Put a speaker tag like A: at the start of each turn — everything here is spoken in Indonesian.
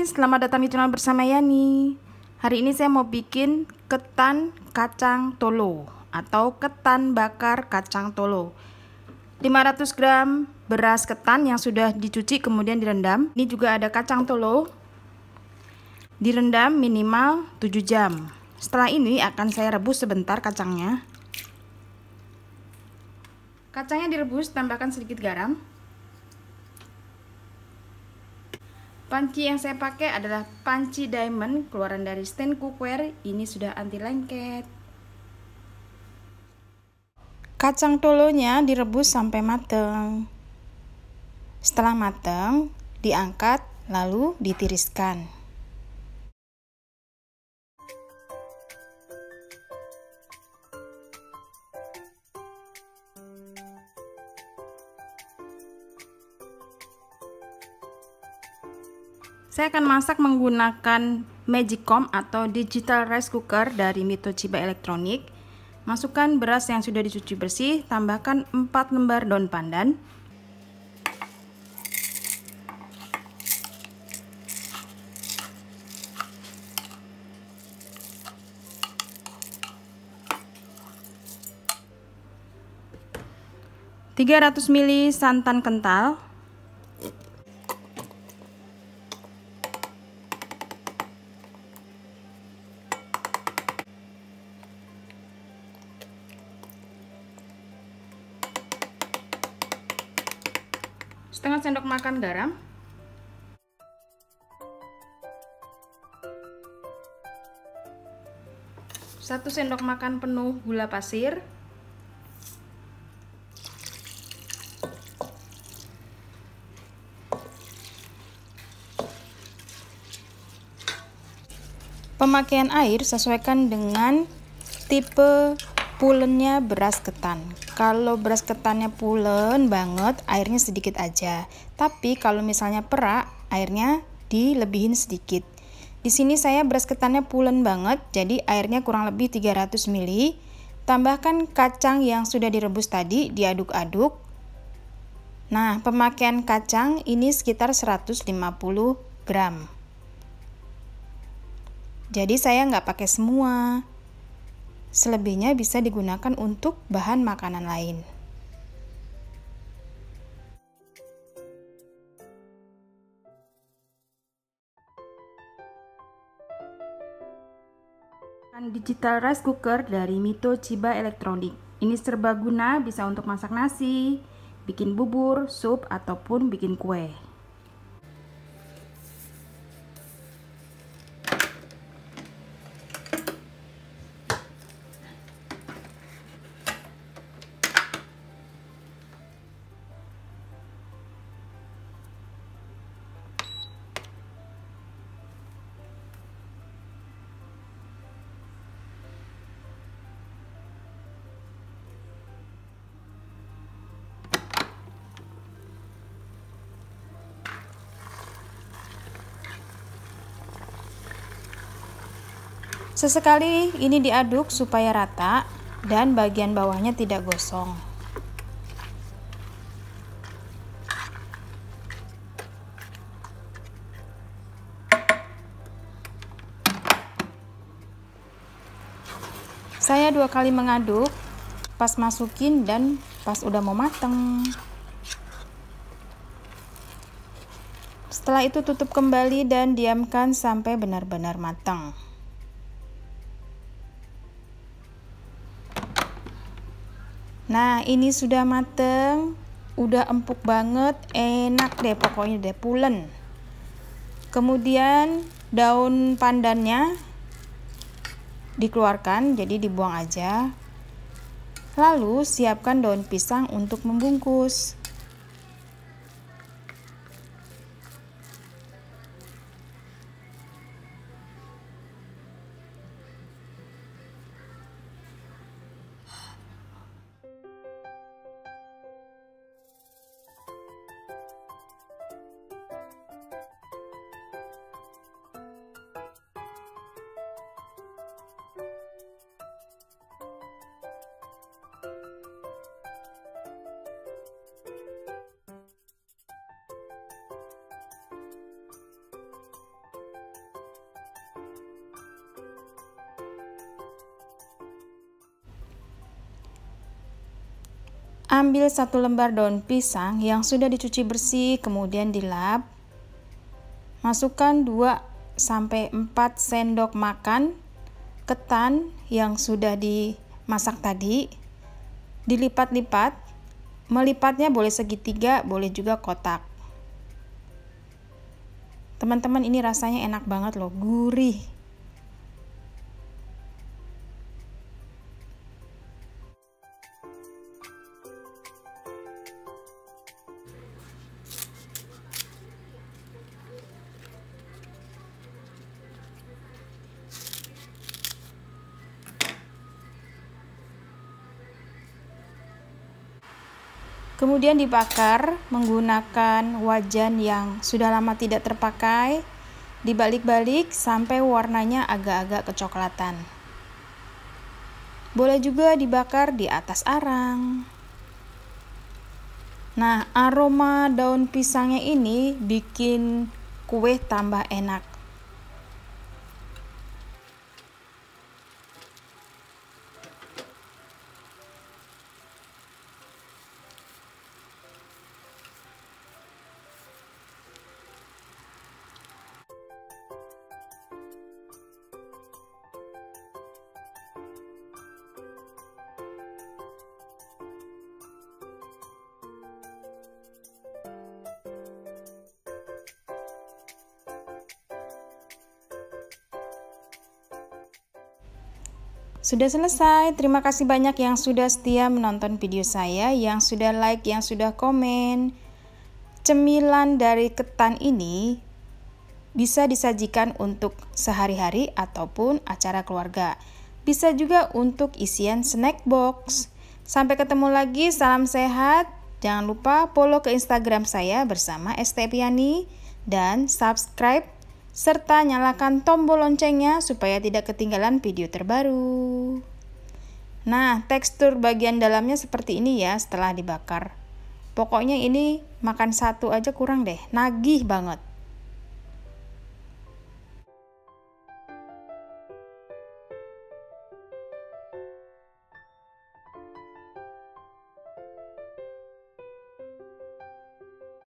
A: Hai, selamat datang di channel bersama Yani. Hari ini saya mau bikin ketan kacang tolo atau ketan bakar kacang tolo. 500 gram beras ketan yang sudah dicuci kemudian direndam. Ini juga ada kacang tolo, direndam minimal 7 jam. Setelah ini akan saya rebus sebentar kacangnya. Kacangnya direbus, tambahkan sedikit garam. Panci yang saya pakai adalah panci diamond keluaran dari stand cookware. Ini sudah anti lengket. Kacang tolonya direbus sampai matang. Setelah matang, diangkat lalu ditiriskan. Saya akan masak menggunakan Magicom atau Digital Rice Cooker dari Mito Chiba Elektronik. Masukkan beras yang sudah dicuci bersih, tambahkan 4 lembar daun pandan. (300 ml) santan kental. Setengah sendok makan garam, satu sendok makan penuh gula pasir, pemakaian air sesuaikan dengan tipe pulennya beras ketan. Kalau beras ketannya pulen banget, airnya sedikit aja. Tapi kalau misalnya perak, airnya dilebihin sedikit. Di sini saya beras ketannya pulen banget, jadi airnya kurang lebih 300 ml. Tambahkan kacang yang sudah direbus tadi, diaduk-aduk. Nah, pemakaian kacang ini sekitar 150 gram. Jadi saya nggak pakai semua. Selebihnya bisa digunakan untuk bahan makanan lain. Digital Rice Cooker dari Mito Chiba Elektronik. Ini serbaguna, bisa untuk masak nasi, bikin bubur, sup, ataupun bikin kue. Sesekali ini diaduk supaya rata dan bagian bawahnya tidak gosong. Saya 2 kali mengaduk, pas masukin dan pas udah mau mateng. Setelah itu tutup kembali dan diamkan sampai benar-benar matang. Nah, ini sudah mateng, udah empuk banget, enak deh pokoknya deh, pulen. Kemudian daun pandannya dikeluarkan, jadi dibuang aja. Lalu siapkan daun pisang untuk membungkus. Ambil 1 lembar daun pisang yang sudah dicuci bersih, kemudian dilap. Masukkan 2-4 sendok makan ketan yang sudah dimasak tadi. Dilipat-lipat. Melipatnya boleh segitiga, boleh juga kotak. Teman-teman, ini rasanya enak banget loh, gurih. Kemudian dibakar menggunakan wajan yang sudah lama tidak terpakai. Dibalik-balik sampai warnanya agak-agak kecoklatan. Boleh juga dibakar di atas arang. Nah, aroma daun pisangnya ini bikin kue tambah enak. Sudah selesai. Terima kasih banyak yang sudah setia menonton video saya, yang sudah like, yang sudah komen. Cemilan dari ketan ini bisa disajikan untuk sehari-hari ataupun acara keluarga. Bisa juga untuk isian snack box. Sampai ketemu lagi, salam sehat. Jangan lupa follow ke Instagram saya bersama Estepiani dan subscribe serta nyalakan tombol loncengnya supaya tidak ketinggalan video terbaru. Nah, tekstur bagian dalamnya seperti ini ya setelah dibakar. Pokoknya ini makan satu aja kurang deh, nagih banget.